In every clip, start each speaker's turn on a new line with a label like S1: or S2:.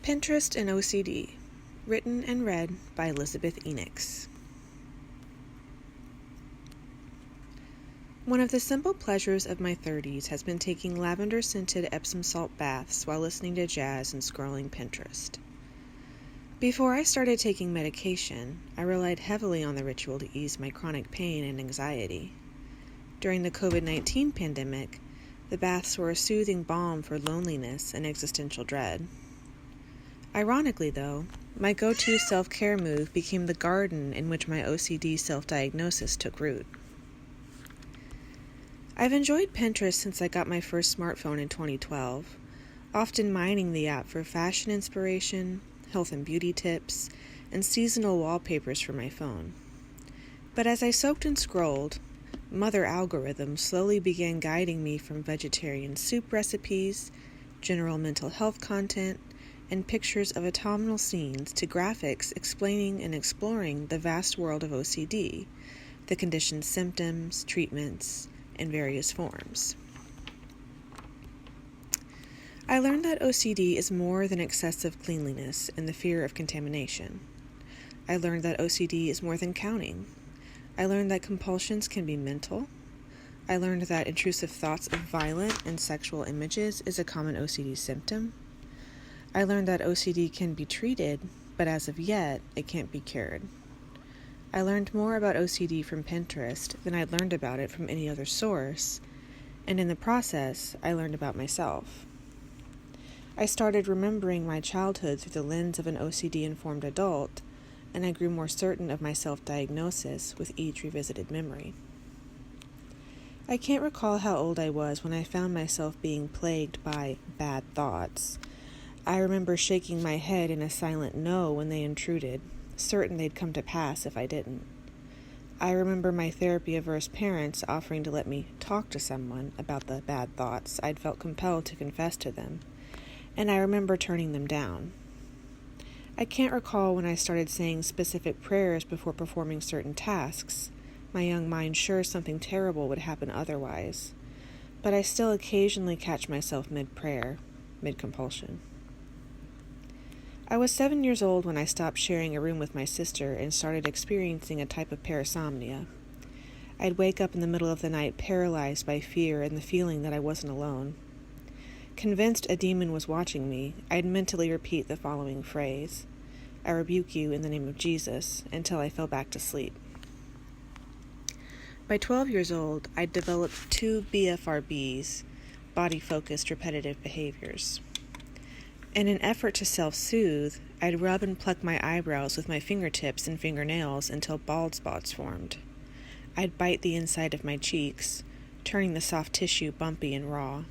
S1: Pinterest and OCD, written and read by Elizabeth Enix. One of the simple pleasures of my 30s has been taking lavender-scented Epsom salt baths while listening to jazz and scrolling Pinterest. Before I started taking medication, I relied heavily on the ritual to ease my chronic pain and anxiety. During the COVID-19 pandemic, the baths were a soothing balm for loneliness and existential dread. Ironically, though, my go-to self-care move became the garden in which my OCD self-diagnosis took root. I've enjoyed Pinterest since I got my first smartphone in 2012, often mining the app for fashion inspiration, health and beauty tips, and seasonal wallpapers for my phone. But as I soaked and scrolled, Mother Algorithm slowly began guiding me from vegetarian soup recipes, general mental health content, and pictures of autumnal scenes to graphics explaining and exploring the vast world of OCD, the condition's symptoms, treatments, and various forms. I learned that OCD is more than excessive cleanliness and the fear of contamination. I learned that OCD is more than counting. I learned that compulsions can be mental. I learned that intrusive thoughts of violent and sexual images is a common OCD symptom. I learned that OCD can be treated, but as of yet, it can't be cured. I learned more about OCD from Pinterest than I'd learned about it from any other source, and in the process, I learned about myself. I started remembering my childhood through the lens of an OCD-informed adult, and I grew more certain of my self-diagnosis with each revisited memory. I can't recall how old I was when I found myself being plagued by bad thoughts. I remember shaking my head in a silent no when they intruded, certain they'd come to pass if I didn't. I remember my therapy-averse parents offering to let me talk to someone about the bad thoughts I'd felt compelled to confess to them, and I remember turning them down. I can't recall when I started saying specific prayers before performing certain tasks, my young mind sure something terrible would happen otherwise, but I still occasionally catch myself mid-prayer, mid-compulsion. I was 7 years old when I stopped sharing a room with my sister and started experiencing a type of parasomnia. I'd wake up in the middle of the night paralyzed by fear and the feeling that I wasn't alone. Convinced a demon was watching me, I'd mentally repeat the following phrase: "I rebuke you in the name of Jesus," until I fell back to sleep. By 12 years old, I'd developed 2 BFRBs, body-focused repetitive behaviors. In an effort to self-soothe, I'd rub and pluck my eyebrows with my fingertips and fingernails until bald spots formed. I'd bite the inside of my cheeks, turning the soft tissue bumpy and raw.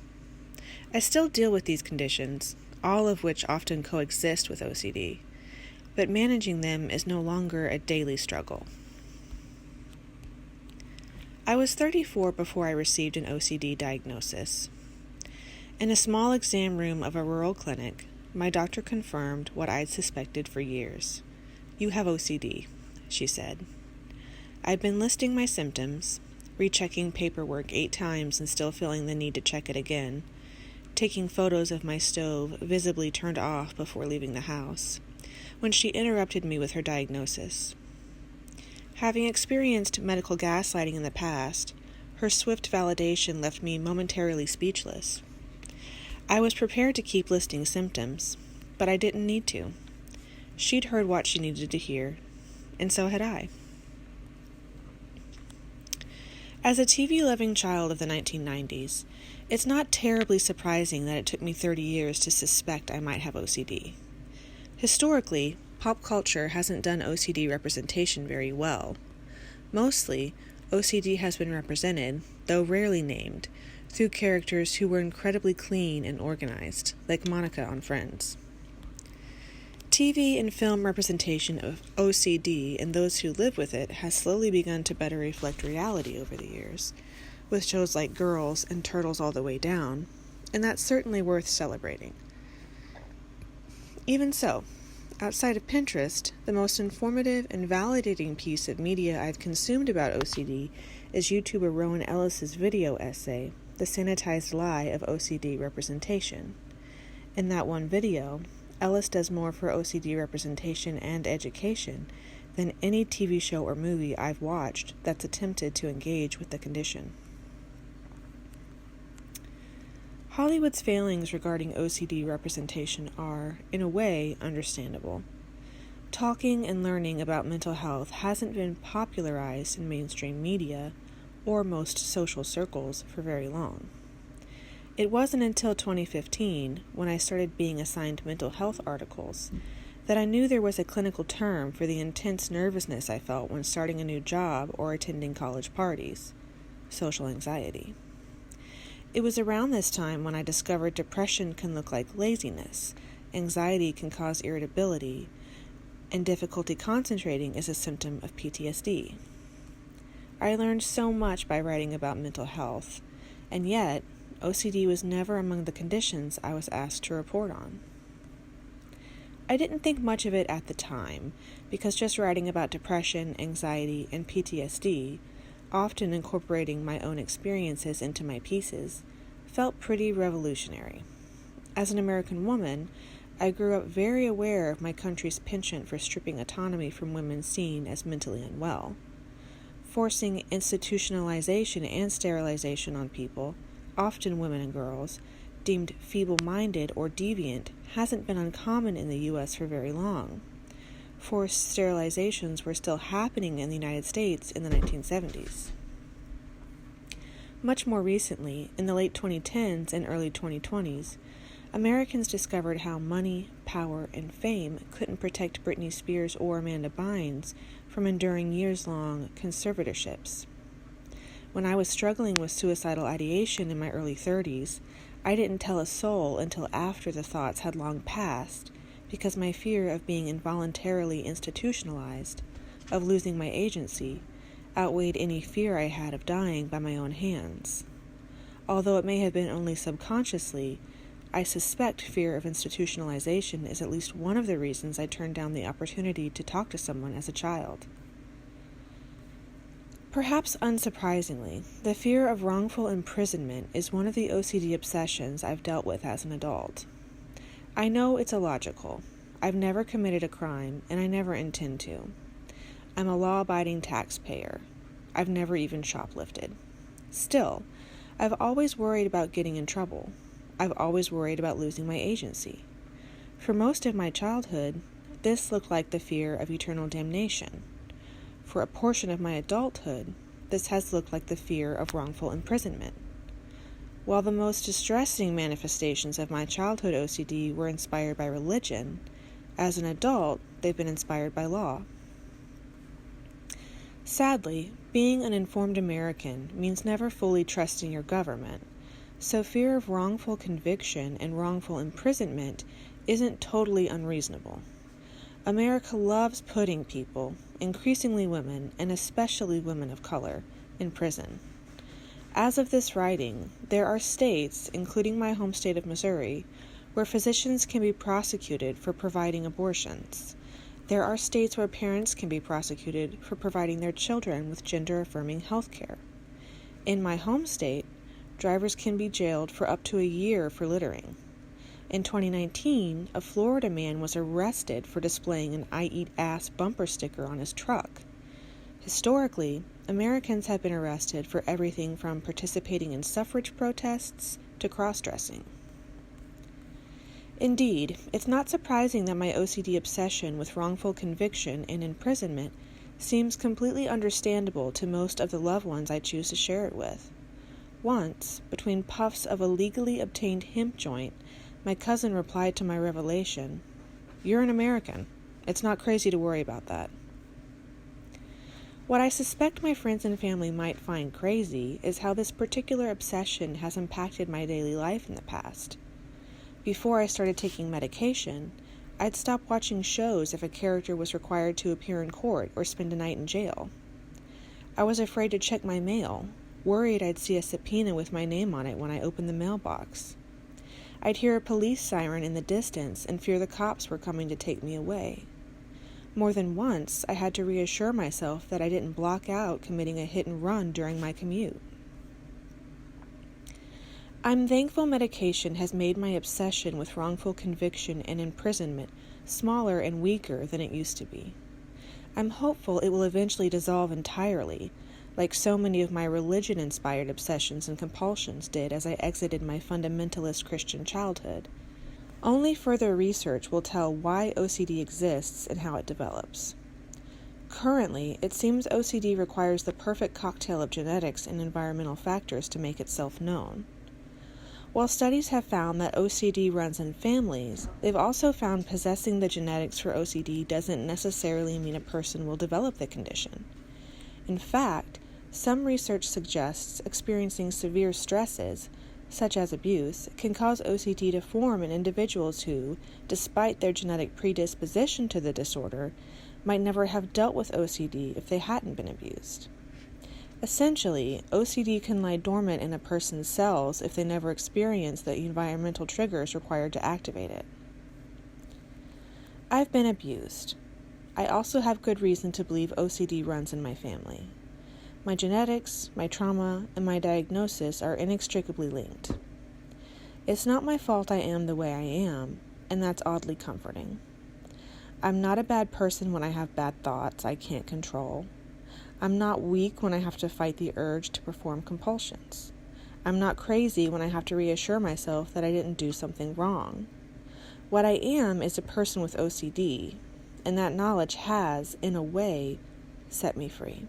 S1: I still deal with these conditions, all of which often coexist with OCD, but managing them is no longer a daily struggle. I was 34 before I received an OCD diagnosis. In a small exam room of a rural clinic, my doctor confirmed what I'd suspected for years. "You have OCD," she said. I'd been listing my symptoms, rechecking paperwork 8 times and still feeling the need to check it again, taking photos of my stove visibly turned off before leaving the house, when she interrupted me with her diagnosis. Having experienced medical gaslighting in the past, her swift validation left me momentarily speechless. I was prepared to keep listing symptoms, but I didn't need to. She'd heard what she needed to hear, and so had I. As a TV-loving child of the 1990s, it's not terribly surprising that it took me 30 years to suspect I might have OCD. Historically, pop culture hasn't done OCD representation very well. Mostly, OCD has been represented, though rarely named, through characters who were incredibly clean and organized, like Monica on Friends. TV and film representation of OCD and those who live with it has slowly begun to better reflect reality over the years, with shows like Girls and Turtles All the Way Down, and that's certainly worth celebrating. Even so, outside of Pinterest, the most informative and validating piece of media I've consumed about OCD is YouTuber Rowan Ellis's video essay, The Sanitized Lie of OCD Representation. In that one video, Ellis does more for OCD representation and education than any TV show or movie I've watched that's attempted to engage with the condition. Hollywood's failings regarding OCD representation are, in a way, understandable. Talking and learning about mental health hasn't been popularized in mainstream media or most social circles for very long. It wasn't until 2015, when I started being assigned mental health articles, that I knew there was a clinical term for the intense nervousness I felt when starting a new job or attending college parties: social anxiety. It was around this time when I discovered depression can look like laziness, anxiety can cause irritability, and difficulty concentrating is a symptom of PTSD. I learned so much by writing about mental health, and yet OCD was never among the conditions I was asked to report on. I didn't think much of it at the time, because just writing about depression, anxiety, and PTSD, often incorporating my own experiences into my pieces, felt pretty revolutionary. As an American woman, I grew up very aware of my country's penchant for stripping autonomy from women seen as mentally unwell. Forcing institutionalization and sterilization on people, often women and girls, deemed feeble-minded or deviant hasn't been uncommon in the U.S. for very long. Forced sterilizations were still happening in the United States in the 1970s. Much more recently, in the late 2010s and early 2020s, Americans discovered how money, power, and fame couldn't protect Britney Spears or Amanda Bynes from enduring years-long conservatorships. When I was struggling with suicidal ideation in my early 30s, I didn't tell a soul until after the thoughts had long passed, because my fear of being involuntarily institutionalized, of losing my agency, outweighed any fear I had of dying by my own hands. Although it may have been only subconsciously, I suspect fear of institutionalization is at least one of the reasons I turned down the opportunity to talk to someone as a child. Perhaps unsurprisingly, the fear of wrongful imprisonment is one of the OCD obsessions I've dealt with as an adult. I know it's illogical. I've never committed a crime, and I never intend to. I'm a law-abiding taxpayer. I've never even shoplifted. Still, I've always worried about getting in trouble. I've always worried about losing my agency. For most of my childhood, this looked like the fear of eternal damnation. For a portion of my adulthood, this has looked like the fear of wrongful imprisonment. While the most distressing manifestations of my childhood OCD were inspired by religion, as an adult, they've been inspired by law. Sadly, being an informed American means never fully trusting your government, so fear of wrongful conviction and wrongful imprisonment isn't totally unreasonable. America loves putting people, increasingly women, and especially women of color, in prison. As of this writing, there are states, including my home state of Missouri, where physicians can be prosecuted for providing abortions. There are states where parents can be prosecuted for providing their children with gender-affirming health care. In my home state, drivers can be jailed for up to a year for littering. In 2019, a Florida man was arrested for displaying an "I eat ass" bumper sticker on his truck. Historically, Americans have been arrested for everything from participating in suffrage protests to cross-dressing. Indeed, it's not surprising that my OCD obsession with wrongful conviction and imprisonment seems completely understandable to most of the loved ones I choose to share it with. Once, between puffs of a legally obtained hemp joint, my cousin replied to my revelation, "You're an American. It's not crazy to worry about that." What I suspect my friends and family might find crazy is how this particular obsession has impacted my daily life in the past. Before I started taking medication, I'd stop watching shows if a character was required to appear in court or spend a night in jail. I was afraid to check my mail, worried I'd see a subpoena with my name on it when I opened the mailbox. I'd hear a police siren in the distance and fear the cops were coming to take me away. More than once, I had to reassure myself that I didn't block out committing a hit and run during my commute. I'm thankful medication has made my obsession with wrongful conviction and imprisonment smaller and weaker than it used to be. I'm hopeful it will eventually dissolve entirely, like so many of my religion-inspired obsessions and compulsions did as I exited my fundamentalist Christian childhood. Only further research will tell why OCD exists and how it develops. Currently, it seems OCD requires the perfect cocktail of genetics and environmental factors to make itself known. While studies have found that OCD runs in families, they've also found possessing the genetics for OCD doesn't necessarily mean a person will develop the condition. In fact, some research suggests experiencing severe stresses, such as abuse, can cause OCD to form in individuals who, despite their genetic predisposition to the disorder, might never have dealt with OCD if they hadn't been abused. Essentially, OCD can lie dormant in a person's cells if they never experience the environmental triggers required to activate it. I've been abused. I also have good reason to believe OCD runs in my family. My genetics, my trauma, and my diagnosis are inextricably linked. It's not my fault I am the way I am, and that's oddly comforting. I'm not a bad person when I have bad thoughts I can't control. I'm not weak when I have to fight the urge to perform compulsions. I'm not crazy when I have to reassure myself that I didn't do something wrong. What I am is a person with OCD, and that knowledge has, in a way, set me free.